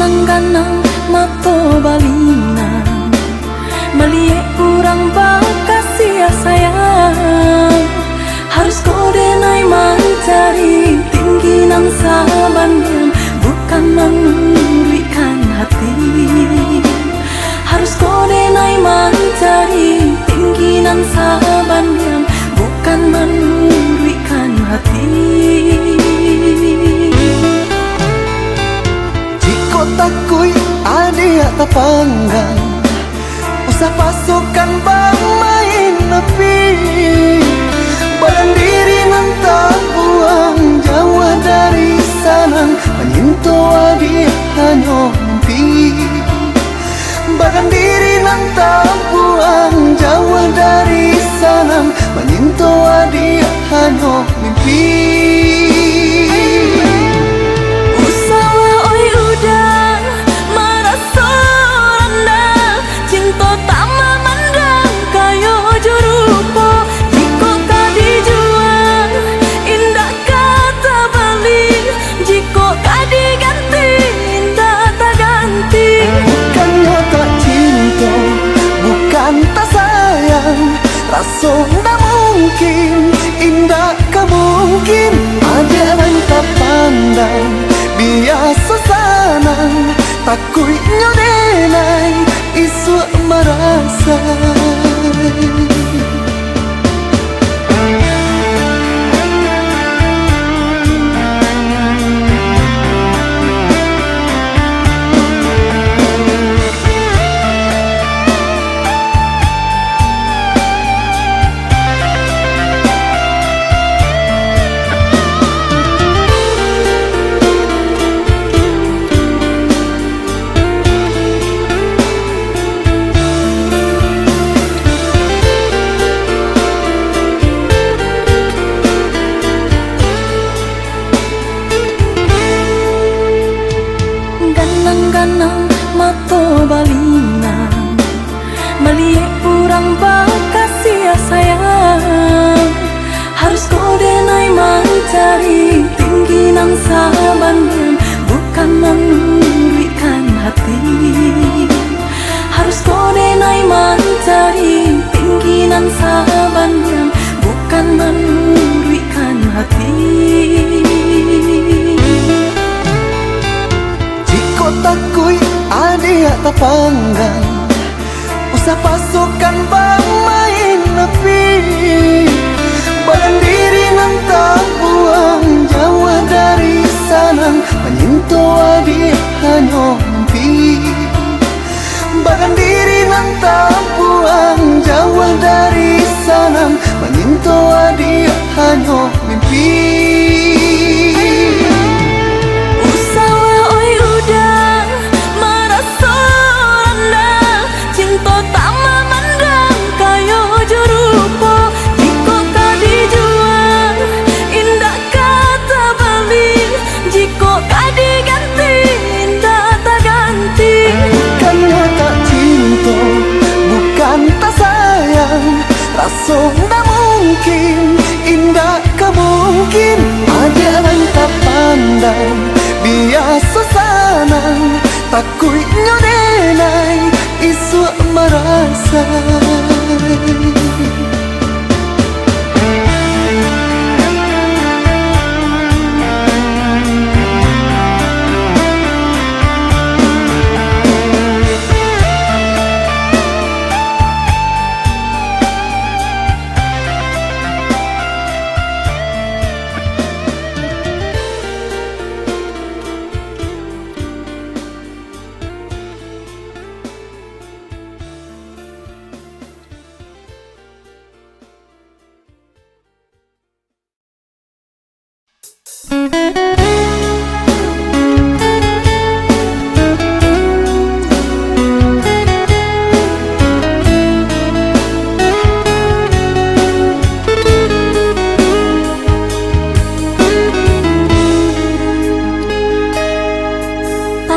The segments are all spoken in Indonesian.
ganang-ganang mato balina melihat kurang bakasih sayang. Harus kode naik mencari tinggi nan sabannya, bukan memberikan hati. Harus kode naik mencari tinggi nan sabannya, bukan memberikan hati. Jika takui adik tak panggang, usah pasukan bermain nepi. Badan diri nanti buang jauh dari sana, menyentuh adik hanya mimpi. Badan diri nanti buang jauh dari sana, menyentuh adik hanya mimpi. Usaha oi udah merasa rendah, cinta tak memandang kayo jurupo. Jika kau dijual, indah kata balik. Jika kau diganti, indah tak ganti. Bukannya tak cinta, bukan tak sayang, rasa tak mungkin, indah tak mungkin. Ada yang tak pandang, biasa sana, takut nyodenai, isu merasa. Ganang-ganang mato balina melihat kurang bakasih sayang. Harus kode naik mencari tinggi nan sabannya, bukan memberikan hati. Harus kode naik mencari tinggi nan sabannya, bukan memberikan hati. Takui adik tak panggang, usah pasukan bermain nepi. Badan diri nanti buang jauh dari sana, menyentuh adik hanya mimpi. Badan diri nanti buang jauh dari sana, menyentuh adik hanya mimpi. Rasa tak mungkin, indah tak mungkin. Ada yang tak pandang, biasa sana, takut nyodenai, isu merasa.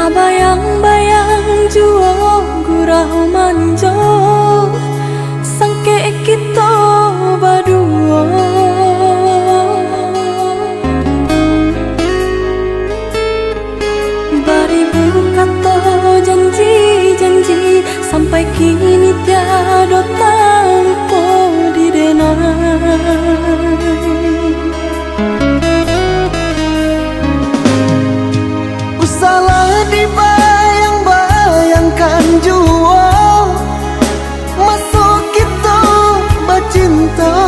Bayang-bayang jua gurau manjo, sangke kita berdua. baribu kata janji-janji sampai kini tiada tampo di denai. Salah dibayang-bayangkan jua masuk kita bercinta.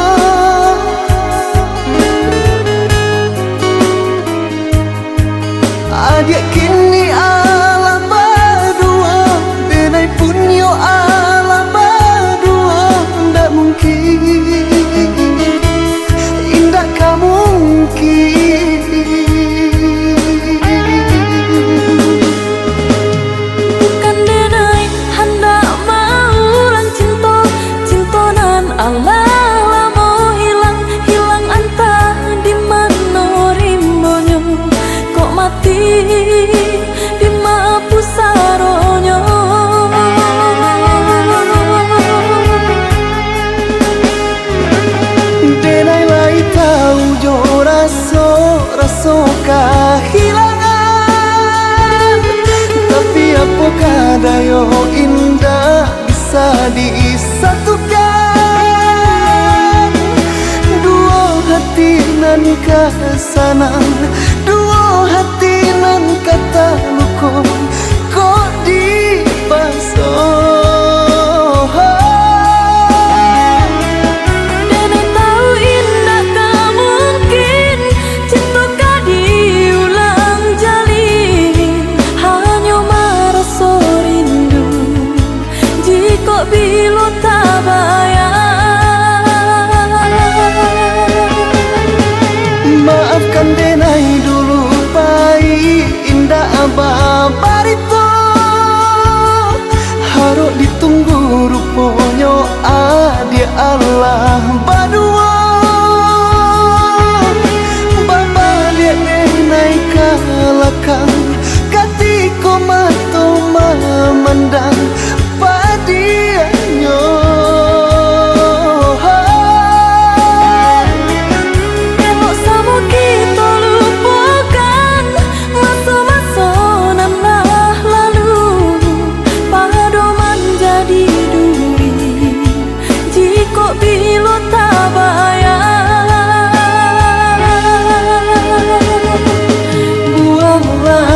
Adik kini ala berdua, denai punyo ala berdua. Ndak mungkin, indah kamu mungkin. Bukan denai hendak mau lang cinta nan Allah lamo hilang antah di mana rimbonyo kok mati di mapu saronyo. Denai lai tahu jo raso kehilangan, tapi apakah dayo indah bisa disatukan. Dua hati nan kesanang, dua hati nan kata lukon kok dipasang. Denai tahu indah tak mungkin cinta kau diulang jalin, hanya merasa rindu jika bila tak bayang. Maafkan denai dulu pai indah ababar itu, harus ditunggu rupanya adik Allah berdua. Bapa dia denai kalakang ketika mata memandang padianya. Elok sama kita lupakan masa-masa nan dah lalu, pada menjadi duri jika bila tak bayang. Buanglah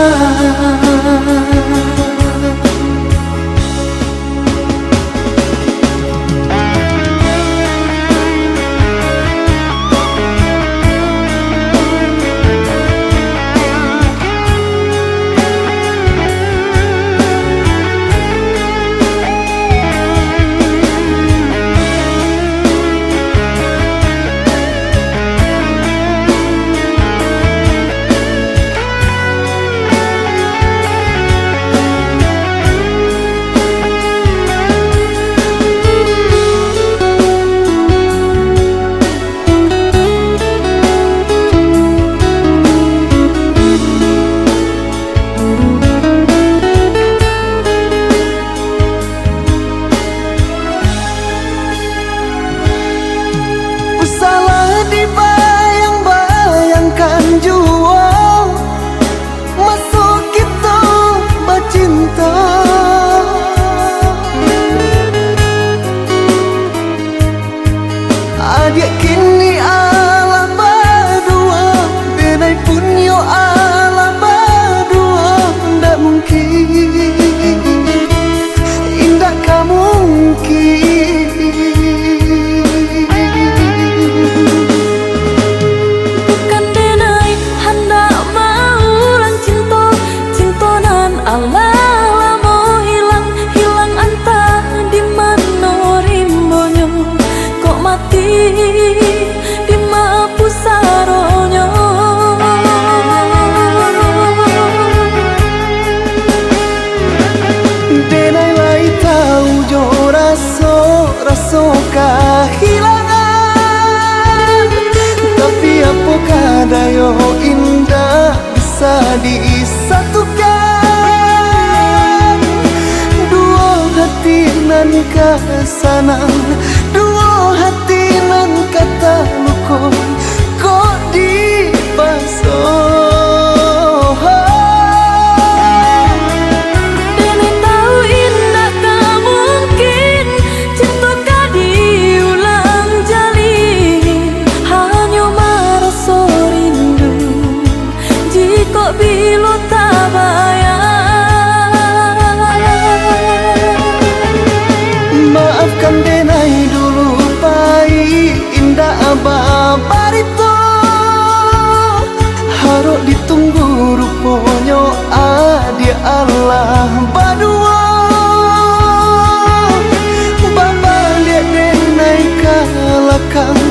salah dibayang-bayangkan jua masuk kita bercinta. Adik kini ala berdua, denai punyo ala berdua. Ndak mungkin, indah kamu mungkin. bukan denai hendak mau lang cinta nan Allah lamo hilang antah di mana rimbonyo kok mati di mapu saronyo. Denai lai tahu jo raso kehilangan, tapi apakah dayo indah bisa disatukan. Dua hati nan kesanang, dua hati nan kata lukon kok dipasang. Allah badua Baba lihat naik kalakang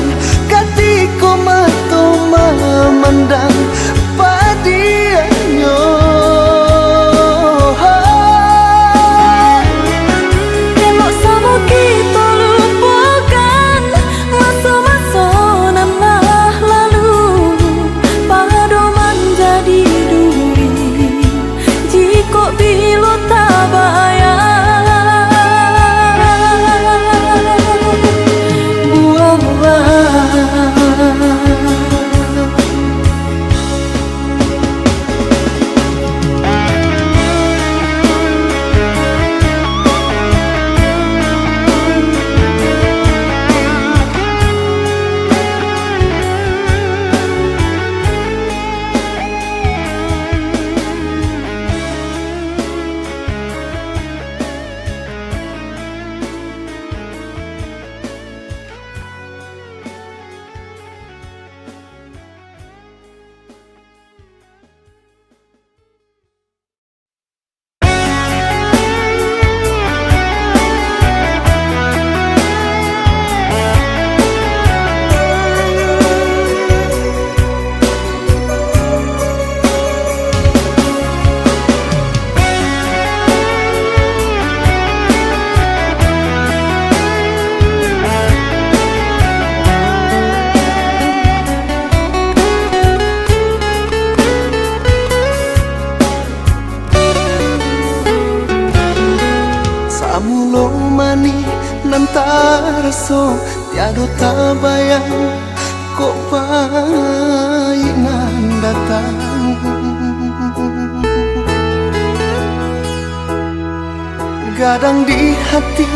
Katiko mato memandang padianyo Elok sama kita lupakan masa-masa nan lah lalu Pado menjadi duri jika bila tak bayar buang-buang Samulong mani nantaraso tiado tabayang kok painan datang Gadang di hati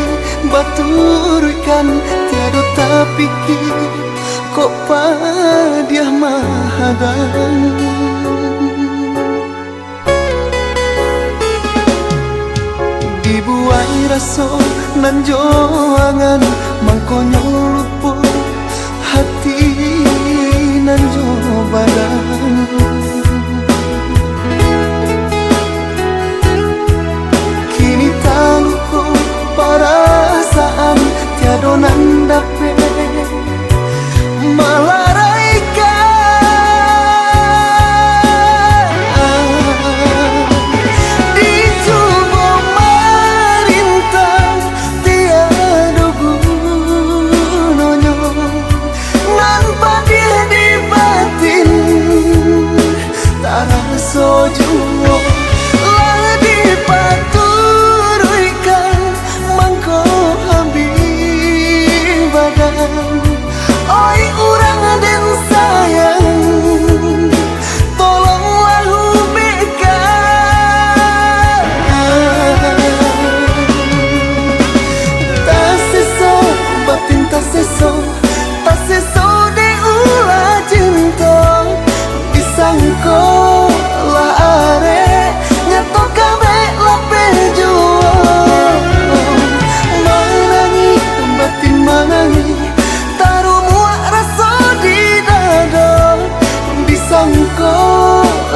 baturkan tiado tapikir kok padiah mahadang Dibuai raso nan joangan mangkonyo lupo hati nan jo badan Kini taluko perasaan tiado nan dape Sojuo lah dipaturkan mangko hambi badan oi urang den sayang tolonglah hubungkan tak seso batin tak seso de ulah cinta disangko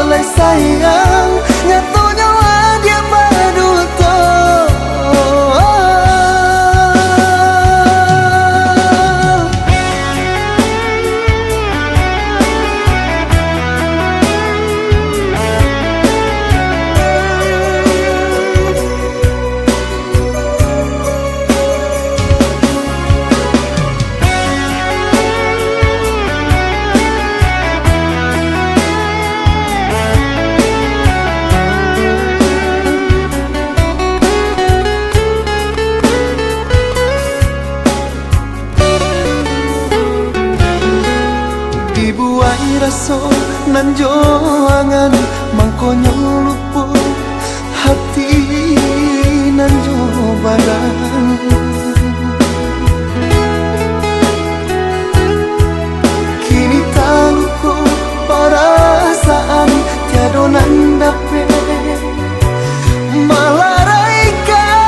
Oleh sayang nyatu nyawa dia maduto Dibuai raso nan joangan mangkonyo lupo hati nan jo badan Kini taluko perasaan tiado nan dape malaraikan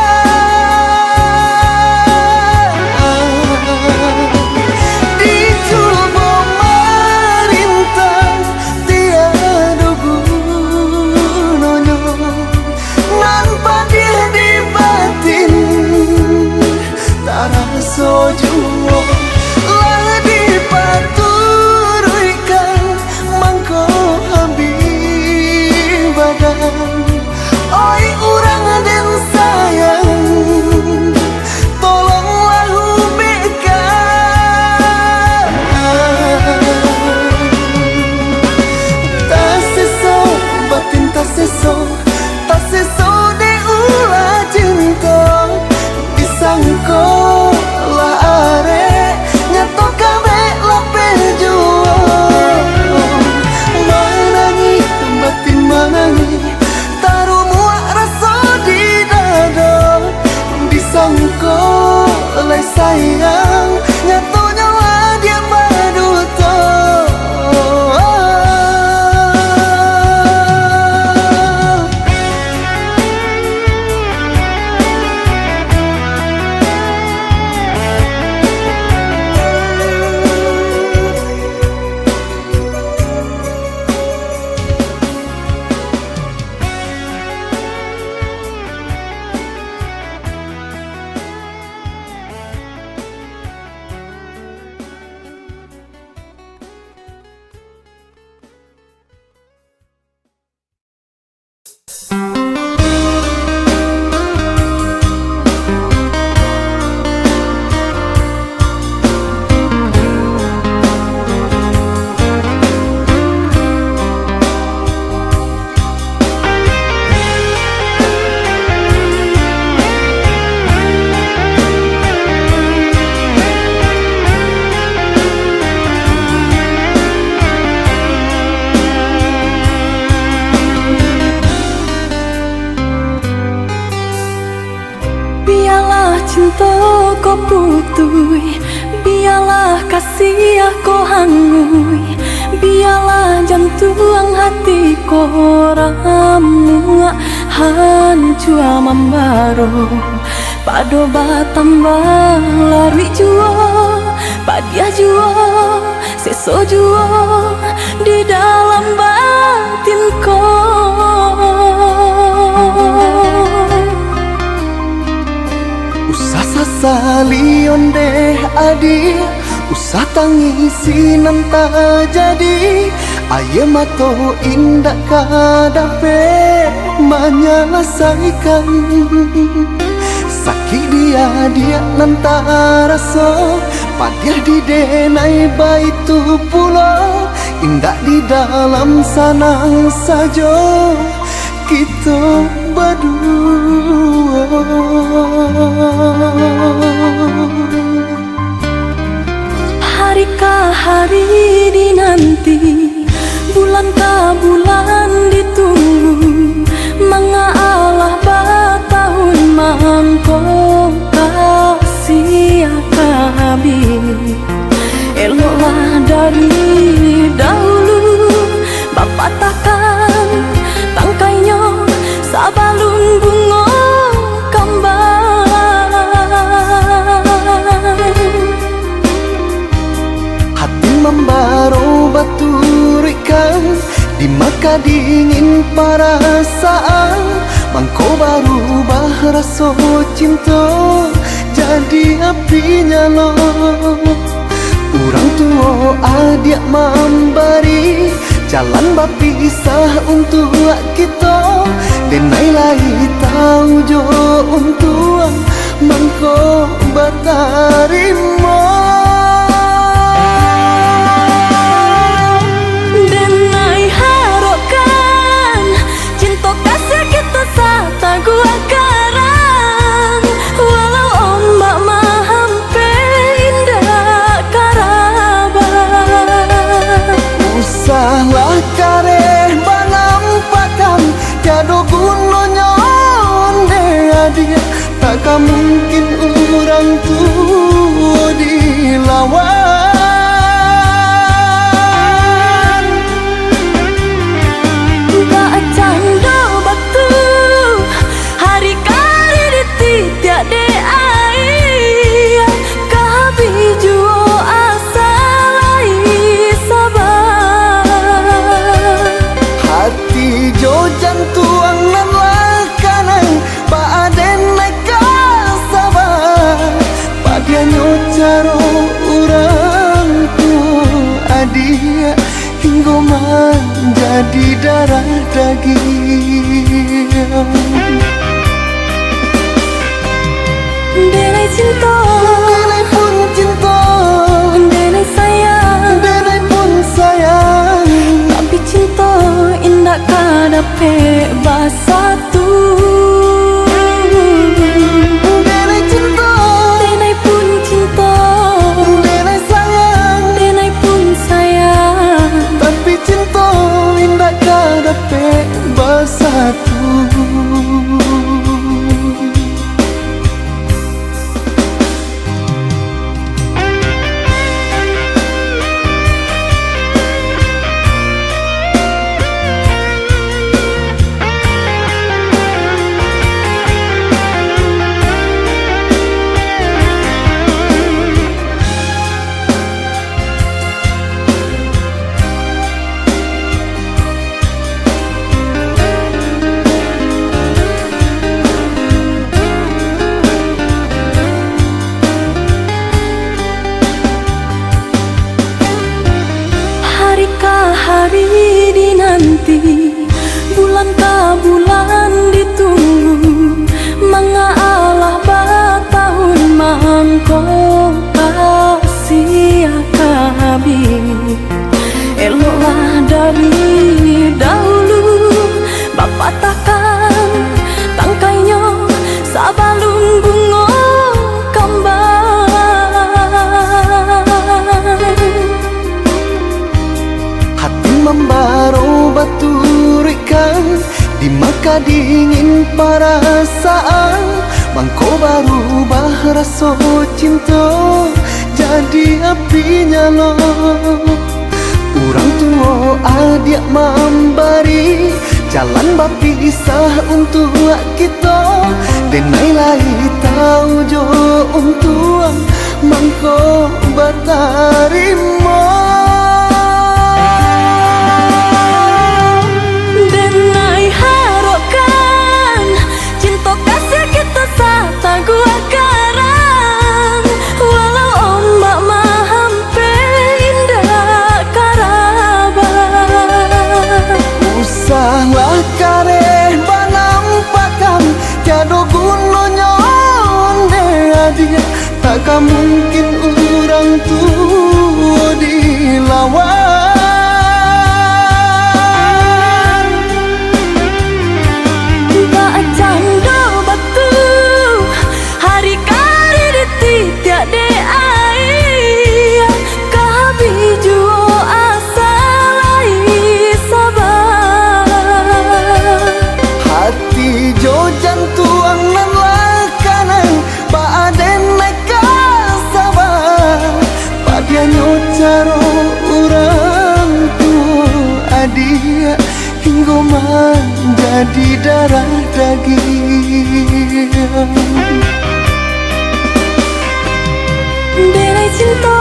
Oi urang den sayang, tolonglah hubungkan. Tak seso batin tak seso de ulah cinta disangko lah are nyato kabe lah pejuang. Manangi batin manangi taruh muak rasa di dada disangko lah sayang nyato nyawa dia baduto. Cinta kau putui, biarlah kasih aku hangui, biarlah jantung hati kau ramu hancur membaro. Pado batambah lari jua, padia jua, seso jua di dalam batin kau. Usah sasali onde adi, usah tangisi nanta jadi. Aye mato indah kadape menyelesaikan sakit dia nanta rasa. Padiah di denai baitu pulau indah di dalam sanang saja kita berdua. Hari ke hari dinanti, bulan ke bulan ditunggu, mengalah batahun mangko kasih kabin. Eloklah dari dahulu, Bapak takkan tangkainya sabalun bunga kembang. Hati membaro baturikan di maka dingin perasaan. Mangko baru rasa cinta jadi api nyala. Urang tua adik memberi jalan berpisah untuk kita. Denai lagi tahu jo untuk mangko batarima. Denai harokan cinta kasih kita sata gua karang. Walau ombak mahampe indah karaban. Usahlah kareh banampakan tiada gunanya onde adia. Takkan mungkin orang tua dilawan. Bacanda batu hari kali dititiak de ai. Kabi juo asal sabar. Hati jo jantuang nan lakanan baaden naik sabar. Padianyo caro urang Denai cinta, Denai pun cinta, denai sayang, denai pun sayang. tapi cinta indah kadape basatu. Denai cinta, Denai pun cinta, denai sayang, denai pun sayang, tapi cinta indah kadape bersatu. Hari dinanti, bulan bulan ditunggu, mengalah batahun mangkok kasih kabin. Eloklah dari dahulu, Bapa takkan tangkainya sabalun bunga kembang. Hati membaro baturikan di maka dingin perasaan. Mangko baru rasa cinta jadi api nyala. Orang tua adik memberi jalan berpisah untuk kita. Denai lai tahu jo untuk mangko batarima. Denai harapkan cinta kasih kita sata gua karang. Walau ombak mahampe indah karaban. Usahlah kareh banampakan tiada gunanya onde dia. Takkan mungkin orang tua dilawan. Bacang do batu hari kali ditiak de ai. Kabi juo asal ai sabar. Hati jo jantuang nan lakanan baaden neka sabar. Padianyo caro orang tua adia hingga menjadi darah daging. Denai cinta,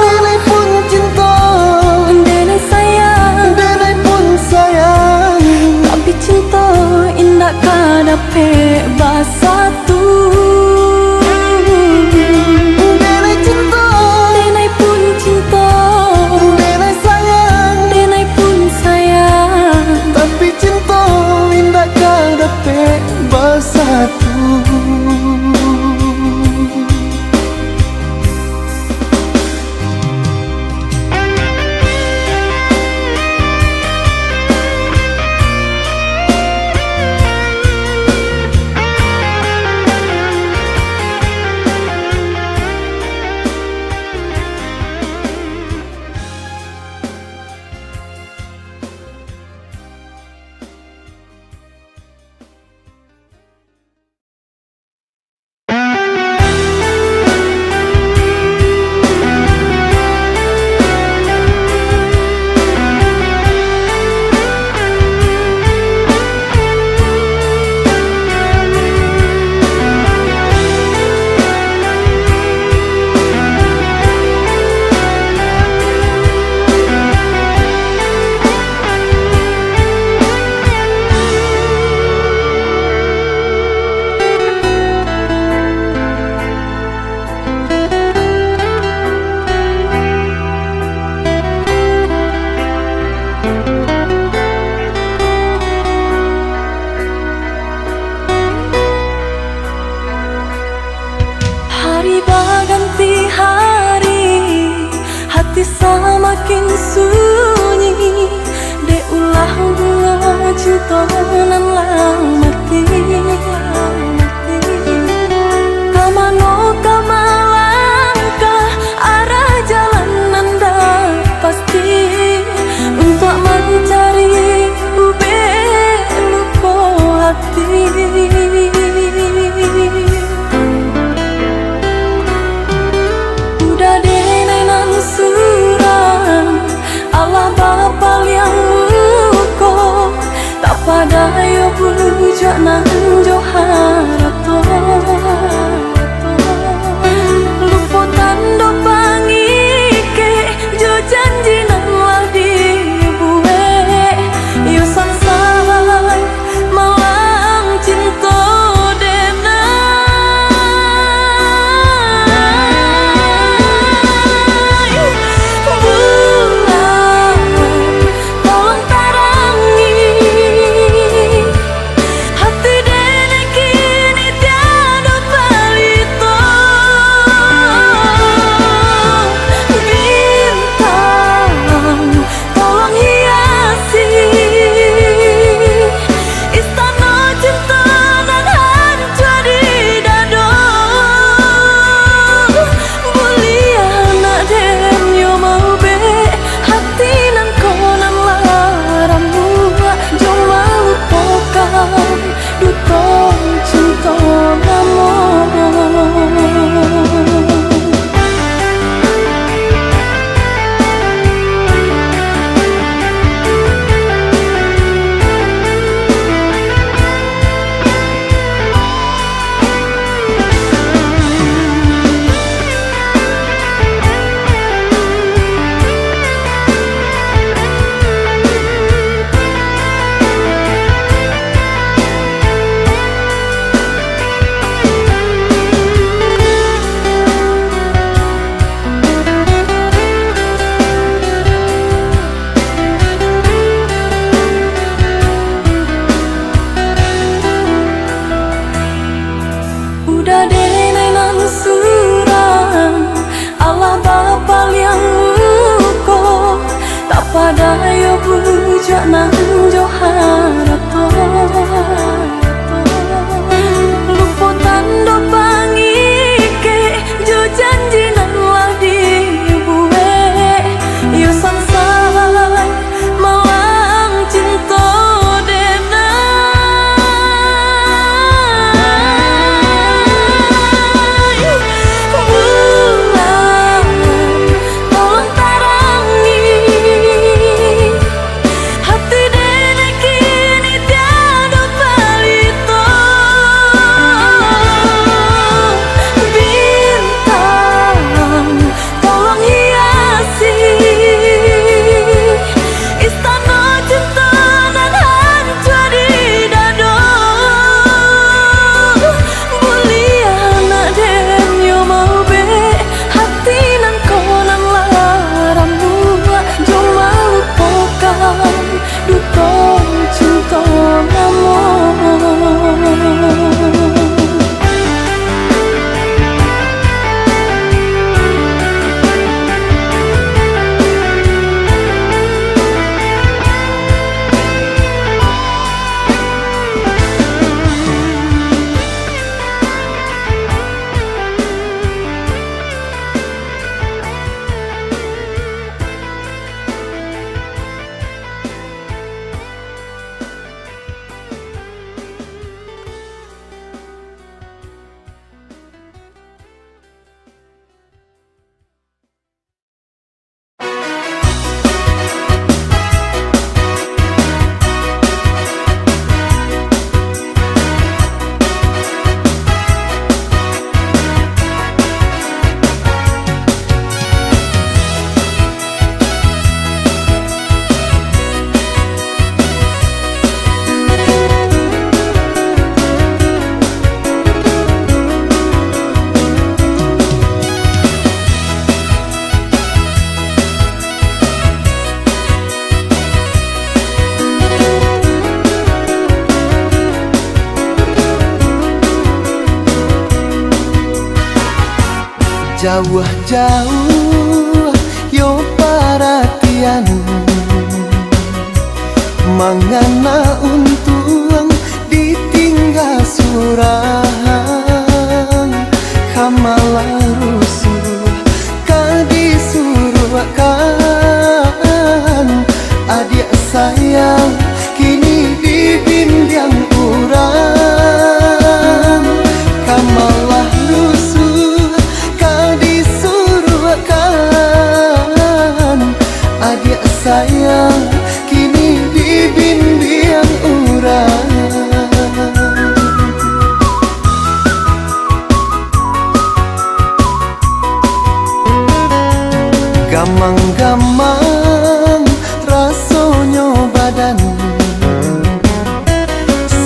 Denai pun cinta, denai sayang, denai pun sayang, tapi cinta indah kadape basatu. denai cinta, Denai pun cinta, denai sayang, denai pun sayang, tapi cinta indah kadape bersatu. semakin sunyi, dek ulah bunga cinta nan lang mati. Kamano kamalangkah arah jalan anda pasti untuk mencari ube lupa hati. Udah deh nenan suram Allah bapa yang uko tak pada yo bujak nan joharato. Luputan do pangike jo janji nan lah dibuwe yo sansai malang cinta dena. Bulan tolong tarangi hati dene kini tiada balito. Bintang tolong hiasi istana cinta nan hancur di dado. Mulia nak dem yo mau be hati nan konan larang buat jo mau pokam duto cinta namo. Udah deh nenan suram Allah bapa yang uko tak pada yo bujak nan joharato. Luputan do pangike jo janji nan lah dibuwe yo sansai malang cinta dena. Bulan tolong tarangi hati dene kini tiada balito. Bintang tolong hiasi istana cinta nan hancur di dado. Mulia nak dem yo mau be hati nan konan larang buat jo mau pokam duto cinta namo. Jauh-jauh yo kalian mangana untung ditinggal surang kamalah rusuh kadisuruhkan adik sayang kini dibimbing urang kamalah rusuh kadisuruhkan adik sayang kini dibimbing urang gamang-gamang rasonyo badan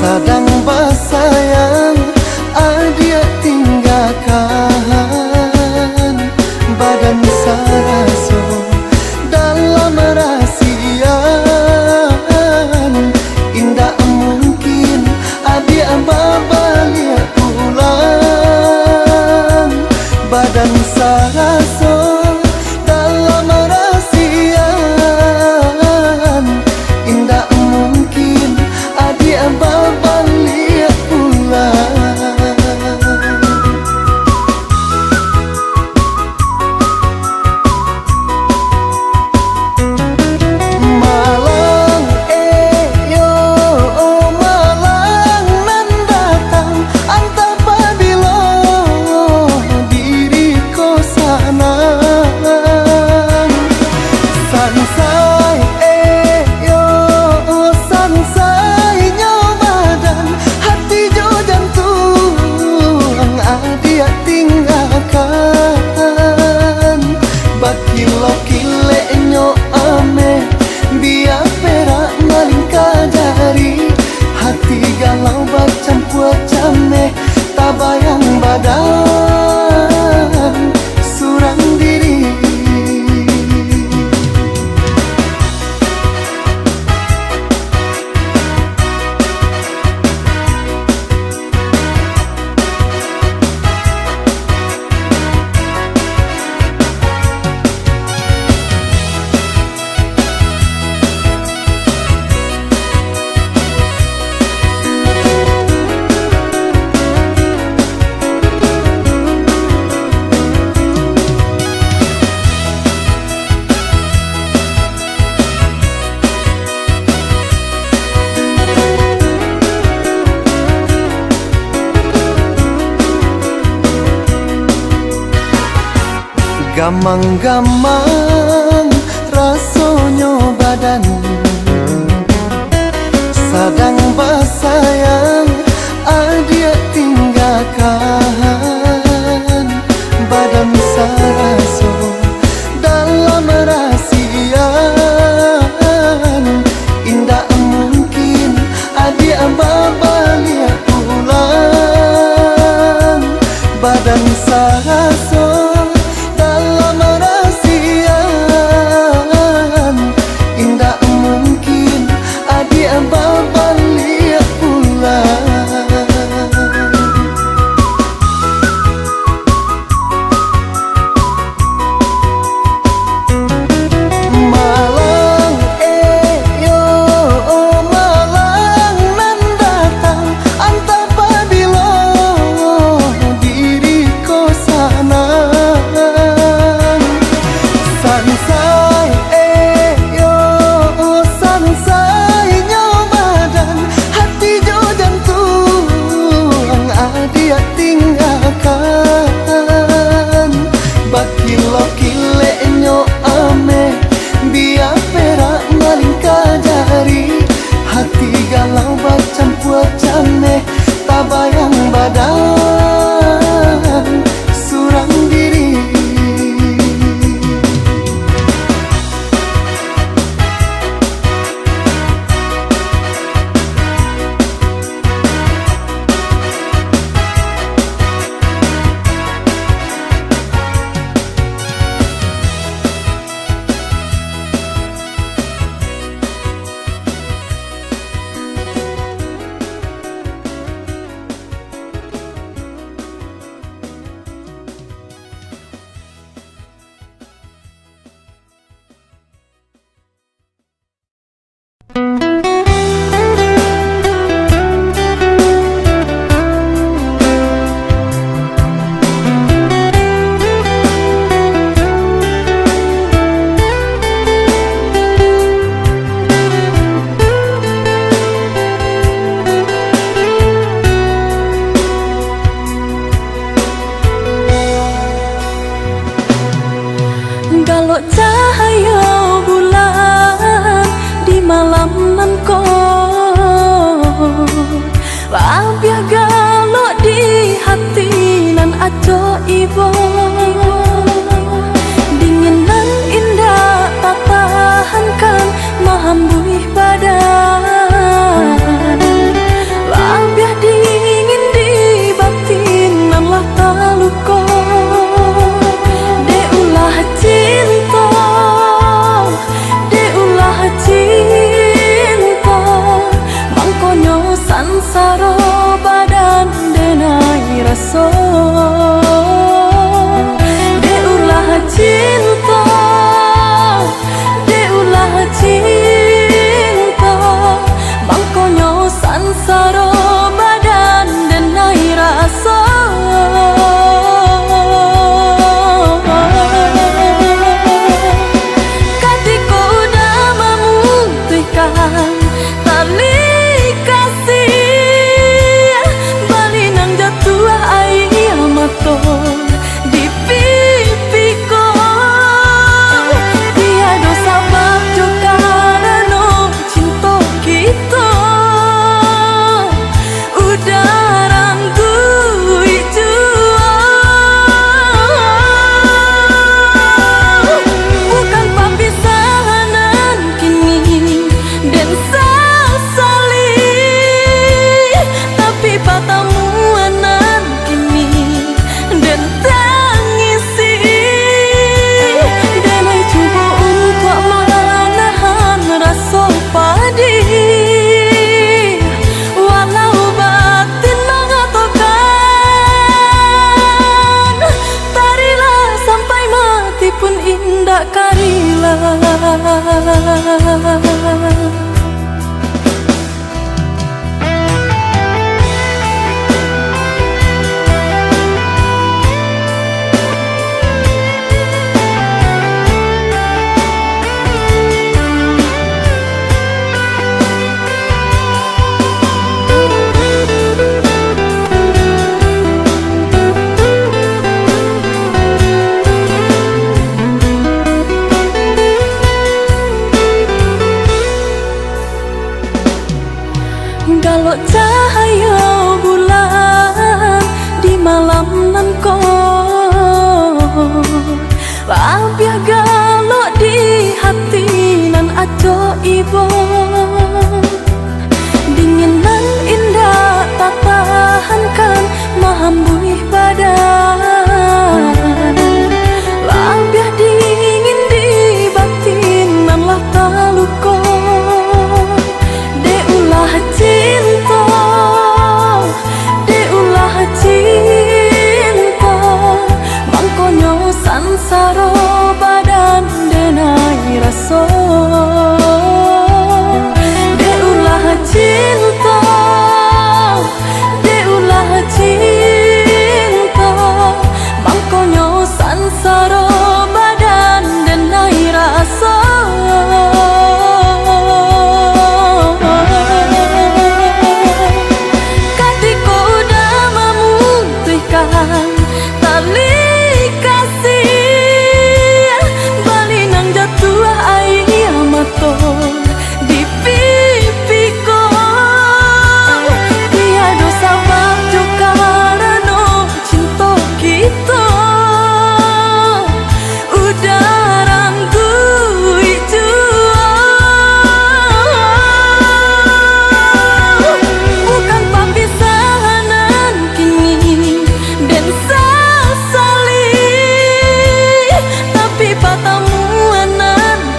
sadang basayang adia tinggalkan badan saraso dalam rahasian indah mungkin adia babalia pulang badan saraso hati galau bercampur cameh tak bayang badan surang diri gamang-gamang rasonyo badan sadang basayang adia tinggalkan badan saraso dalam rahasian indah mungkin adia babalia pulang badan saraso hati galau bercampur cameh tak bayang badan surang diri rasa. Dek ulah cinta, dek ulah cinta, mangkonyo sansaro badan denai rasa. Katiko udah memutihkan tali kasih, bali nang jatuh air mata di pipiku. Tiada sabab juga karena cinta kita udah ranggui jua. Bukan perpisahan kini dan sesali, tapi pertemuan kini dan tangisi. Dan ai cuba untuk menahan rasa pedih, walau batin mengatakan tarilah sampai mati pun indah karilah. Galok cahaya bulan di malam nan labiah galok di hati nan aco ibo. Dingin nan indah tak tahankan mahambui badan, labiah dingin di batin nan lah taluko. Dek ulah cinta, dek ulah cinta, mangkonyo sansaro badan denai rasa. Dek ulah cinta, dek ulah cinta, mangkonyo sansaro badan denai rasa. Katiko udah memutihkan tali kasih, bali nang jatuh air mata di pipiku. Tiada sabab juga karena cinta kita udah ranggui jua. Bukan perpisahan kini dan sesali, tapi pertemuan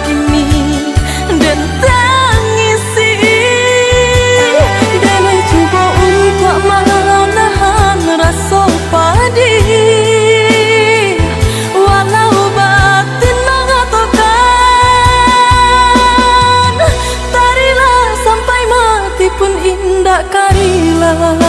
kini dan tangisi. Dan ai cuba untuk menahan rasa pedih, walau batin mengatakan tarilah sampai mati pun indah karilah.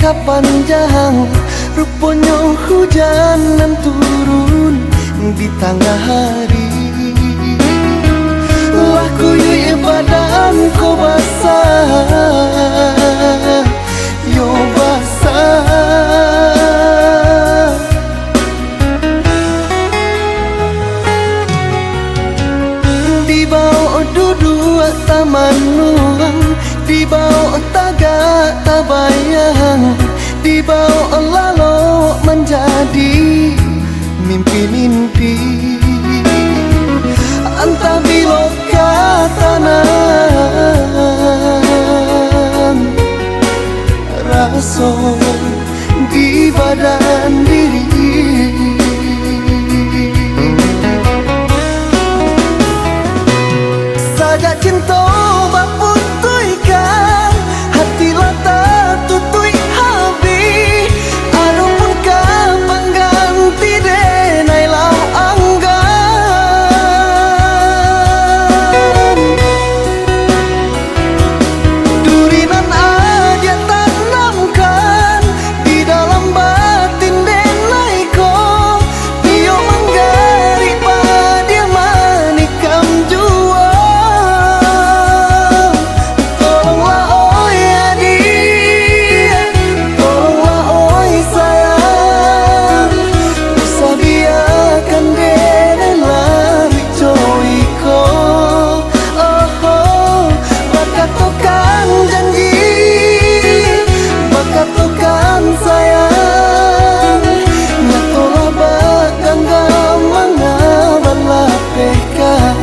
kapanjang rupanya hujan nan turun di tengah hari. Laku yui badan ko basah, yo basah. Di bawah duduk taman nuang, di bawah tagak tabayang, di bawah lalu menjadi mimpi-mimpi. Entah bila katanan rasa di badan diri. Sajak cinta baputuikan hati lata tutui habis. Adapun kapan ganti denailah anggan. Durinan aja tanamkan di dalam batin denaiko. Dia menggari pada manikam jua. Tolonglah oi adik, tolonglah oi sayang. Usah biarkan dene lari coiko. Oh, bakatokan janji, bakatokan sayang. Nyatolah bakang gamanga balapekan.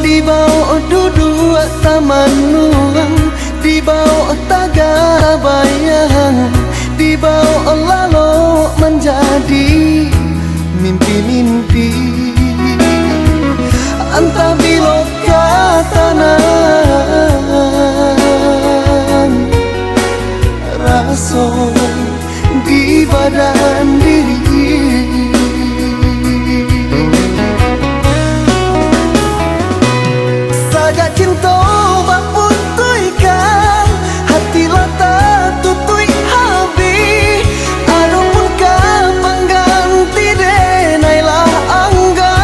Di bawah duduk taman nuang, di bawah tagak bayang, di bawah lalu menjadi mimpi-mimpi. Entah bila katanan rasa di badan diri. Sajak cinta baputuikan hati lata tutui habis. Adapun kapan ganti denailah anggan.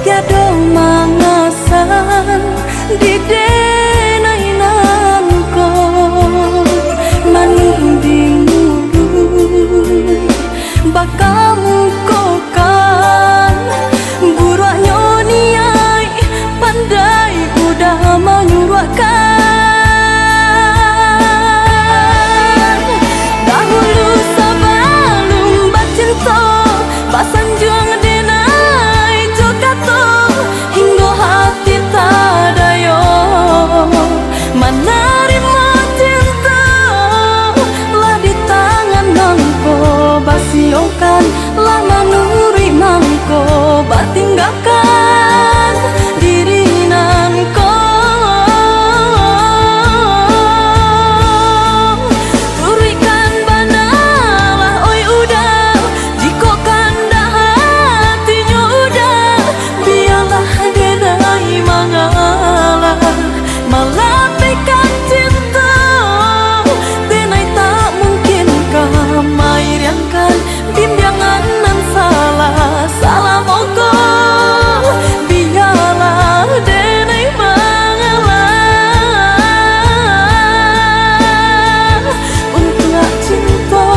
tiada mangasan di denainan ko maning dingurui bakamu kokan buruaknya niai pandai udah menyuruhkan dahulu sebelum bercinta pasan juang denai jokato hingga hati tadayo menerima cinta lah di tangan nangko basiokan lah manuri mangko batinggalkan diri nanko turikan banalah oi udah jiko kanda hatinya udah biarlah denai mangalah melapikan cinta denai tak mungkin kamairiankan bimbingan nan salah salah mongko biarlah denai mangalah untuk cinta.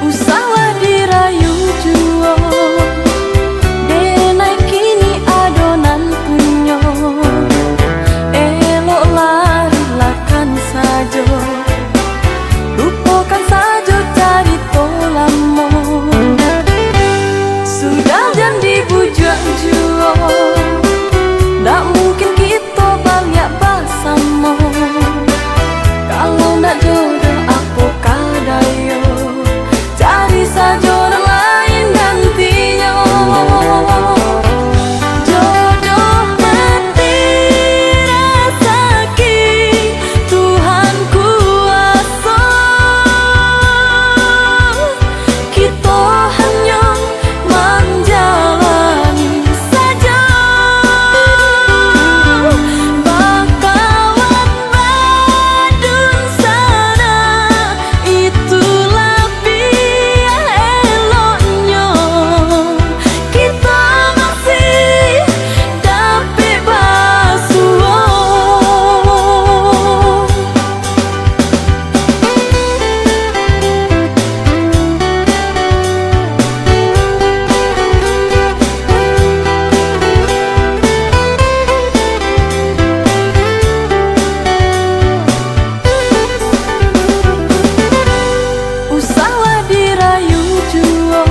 Usaha dirayu juo denai kini adonan punyo eloklah relakan sajo lupakan sajo cari tolamo sudah janji bujuk juo ndak mungkin kita balik bersama kalau ndak jodoh apa kadayo cari saja orang lain gantinya jodoh mati rasaki Tuhan kuasa kita hanya menjalani saja bakawan badun sana itulah biar eloknya kita masih dapat basuh. Usaha dirayu juo